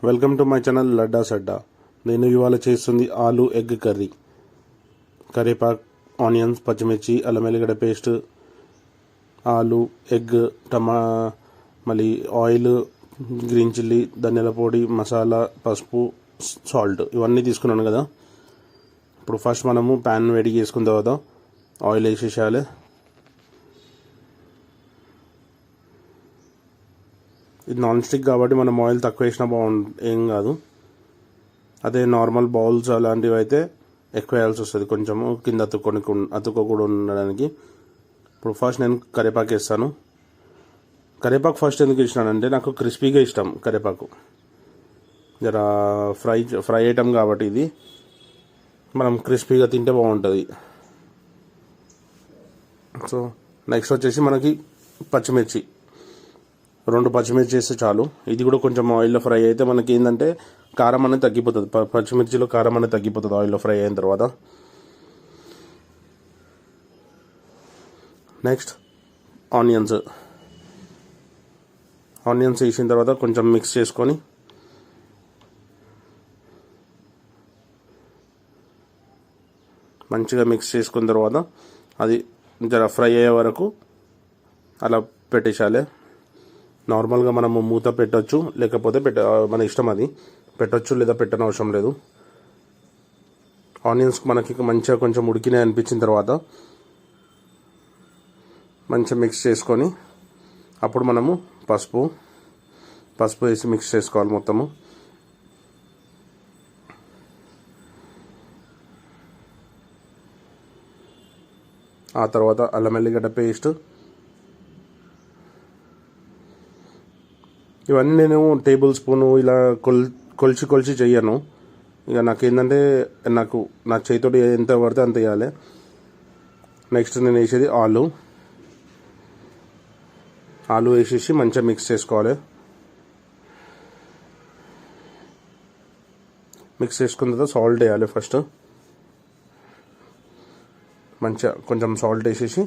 Welcome to my channel లడ్డా సడ్డా. నేను ఇవాళ చేస్తుంది ఆలు ఎగ్ కర్రీ. కరివేపాకు, ఆనియన్స్, పచ్చిమిర్చి, అల్లం వెల్లిగడ్డ పేస్ట్, ఆలు, ఎగ్, మళ్ళీ ఆయిల్, గ్రీన్ చిల్లీ, ధనియాల పొడి, మసాలా, పసుపు, సాల్ట్ ఇవన్నీ తీసుకున్నాను కదా. ఇప్పుడు ఫస్ట్ మనము ప్యాన్ వేడి చేసుకున్న తర్వాత ఆయిల్ వేసేసేయాలి. ఇది నాన్ స్టిక్ కాబట్టి మనం ఆయిల్ తక్కువ వేసినా ఏం కాదు. అదే నార్మల్ బౌల్స్ అలాంటివి అయితే ఎక్కువ వేయాల్సి వస్తుంది, కొంచెము కింద అతుక్కోకుండా ఉండడానికి. ఇప్పుడు ఫస్ట్ నేను కరివేపాకు వేస్తాను. కరివేపాకు ఫస్ట్ ఎందుకు ఇచ్చినానంటే నాకు క్రిస్పీగా ఇష్టం కరివేపాకు. జర ఫ్రై ఐటమ్ కాబట్టి ఇది మనం క్రిస్పీగా తింటే బాగుంటుంది. సో నెక్స్ట్ వచ్చేసి మనకి పచ్చిమిర్చి, 2 పచ్చిమిర్చి వేస్తే చాలు. ఇది కూడా కొంచెం ఆయిల్లో ఫ్రై అయితే మనకి ఏంటంటే కారం అనేది తగ్గిపోతుంది. పచ్చిమిర్చిలో కారం అనేది తగ్గిపోతుంది ఆయిల్లో ఫ్రై అయిన తర్వాత. నెక్స్ట్ ఆనియన్స్ వేసిన తర్వాత కొంచెం మిక్స్ చేసుకొని మంచిగా మిక్స్ చేసుకున్న తర్వాత అది జర ఫ్రై అయ్యే వరకు అలా పెట్టేసాలి. నార్మల్గా మనము మూత పెట్టచ్చు, లేకపోతే మన ఇష్టం, అది పెట్టచ్చు లేదా పెట్టని అవసరం లేదు. ఆనియన్స్ మనకి మంచిగా కొంచెం ఉడికినాయి అనిపించిన తర్వాత మంచిగా మిక్స్ చేసుకొని అప్పుడు మనము పసుపు వేసి మిక్స్ చేసుకోవాలి మొత్తము. ఆ తర్వాత అల్లం వెల్లిగడ్డ పేస్ట్, ఇవన్నీ నేను టేబుల్ స్పూను ఇలా కొలిచి చెయ్యను. ఇక నాకేంటంటే నా చేతితోటి ఎంత పడితే అంత వేయాలి. నెక్స్ట్ నేను వేసేది ఆలు వేసేసి మంచిగా మిక్స్ చేసుకోవాలి. మిక్స్ చేసుకున్న తర్వాత సాల్ట్ వేయాలి. ఫస్ట్ మంచిగా కొంచెం సాల్ట్ వేసేసి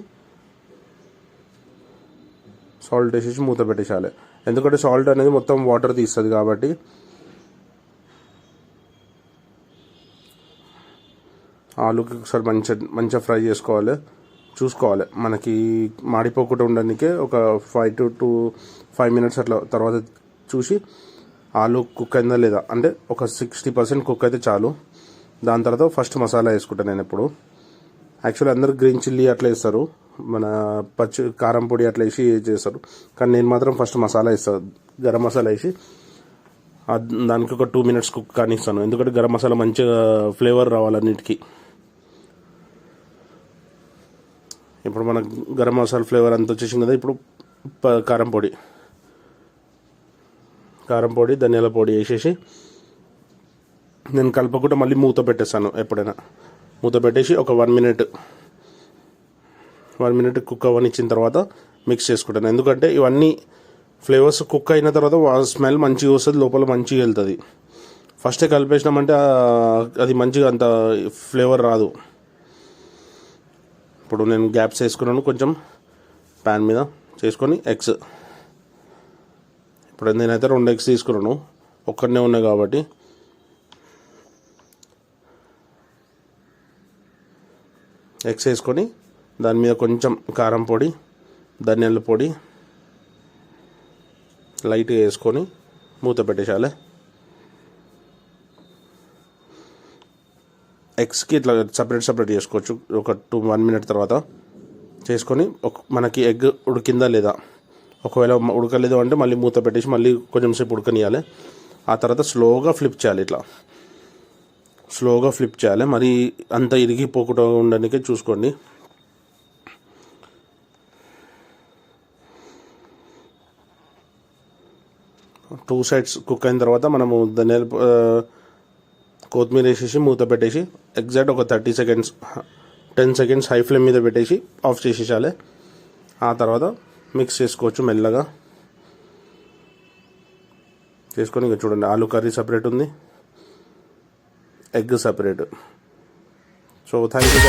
మూత పెట్టేసేయాలి. ఎందుకంటే సాల్ట్ అనేది మొత్తం వాటర్ తీస్తుంది కాబట్టి. ఆలుకి ఒకసారి మంచిగా ఫ్రై చూసుకోవాలి. మనకి మాడిపోకుండా ఉండడానికే ఒక 5 to 5 minutes అట్లా తర్వాత చూసి ఆలు కుక్ అయిందా లేదా అంటే ఒక 60% కుక్ అయితే చాలు. దాని తర్వాత ఫస్ట్ మసాలా వేసుకుంటాను నేను ఎప్పుడు. యాక్చువల్లీ అందరూ గ్రీన్ చిల్లీ అట్లా వేస్తారు, మన కారం పొడి అట్లా వేసి చేస్తారు. కానీ నేను మాత్రం ఫస్ట్ మసాలా వేస్తాను, గరం మసాలా వేసి దానికి ఒక 2 minutes కుక్ కానిస్తాను. ఎందుకంటే గరం మసాలా మంచిగా ఫ్లేవర్ రావాలి అన్నిటికీ. ఇప్పుడు మన గరం మసాలా ఫ్లేవర్ అంతా వచ్చేసింది కదా. ఇప్పుడు కారం పొడి, ధనియాల పొడి వేసేసి నేను కలపకుండా మళ్ళీ మూత పెట్టేస్తాను. ఎప్పుడైనా మూత పెట్టేసి ఒక 1 minute కుక్ అవ్వనిచ్చిన తర్వాత మిక్స్ చేసుకుంటాను. ఎందుకంటే ఇవన్నీ ఫ్లేవర్స్ కుక్ అయిన తర్వాత స్మెల్ మంచిగా వస్తుంది, లోపల మంచిగా వెళ్తుంది. ఫస్టే కలిపేసినామంటే అది మంచిగా అంత ఫ్లేవర్ రాదు. ఇప్పుడు నేను గ్యాప్స్ వేసుకున్నాను కొంచెం ప్యాన్ మీద చేసుకొని ఎగ్స్. ఇప్పుడు నేనైతే 2 eggs తీసుకున్నాను, ఒక్కడనే ఉన్నాయి కాబట్టి. ఎగ్స్ వేసుకొని దాని మీద కొంచెం కారం పొడి, ధనియాల పొడి లైట్గా వేసుకొని మూత పెట్టేసాలి. ఎగ్స్కి ఇట్లా సపరేట్ చేసుకోవచ్చు. ఒక 1 minute తర్వాత చేసుకొని మనకి ఎగ్ ఉడికిందా లేదా, ఒకవేళ ఉడకలేదు అంటే మళ్ళీ మూత పెట్టేసి మళ్ళీ కొంచెం సేపు ఉడకనియాలి. ఆ తర్వాత స్లోగా ఫ్లిప్ చేయాలి. మరి అంత ఇరిగిపోకుండా ఉండడానికే చూసుకోండి. టూ సైడ్స్ కుక్ అయిన తర్వాత మనము కొత్తిమీర వేసేసి మూత పెట్టేసి ఎగ్జాక్ట్ ఒక 10 seconds హై ఫ్లేమ్ మీద పెట్టేసి ఆఫ్ చేసేసాలి. ఆ తర్వాత మిక్స్ చేసుకోవచ్చు మెల్లగా చేసుకొని. ఇక చూడండి, ఆలు కర్రీ సపరేట్ ఉంది, egg separate. So thank you.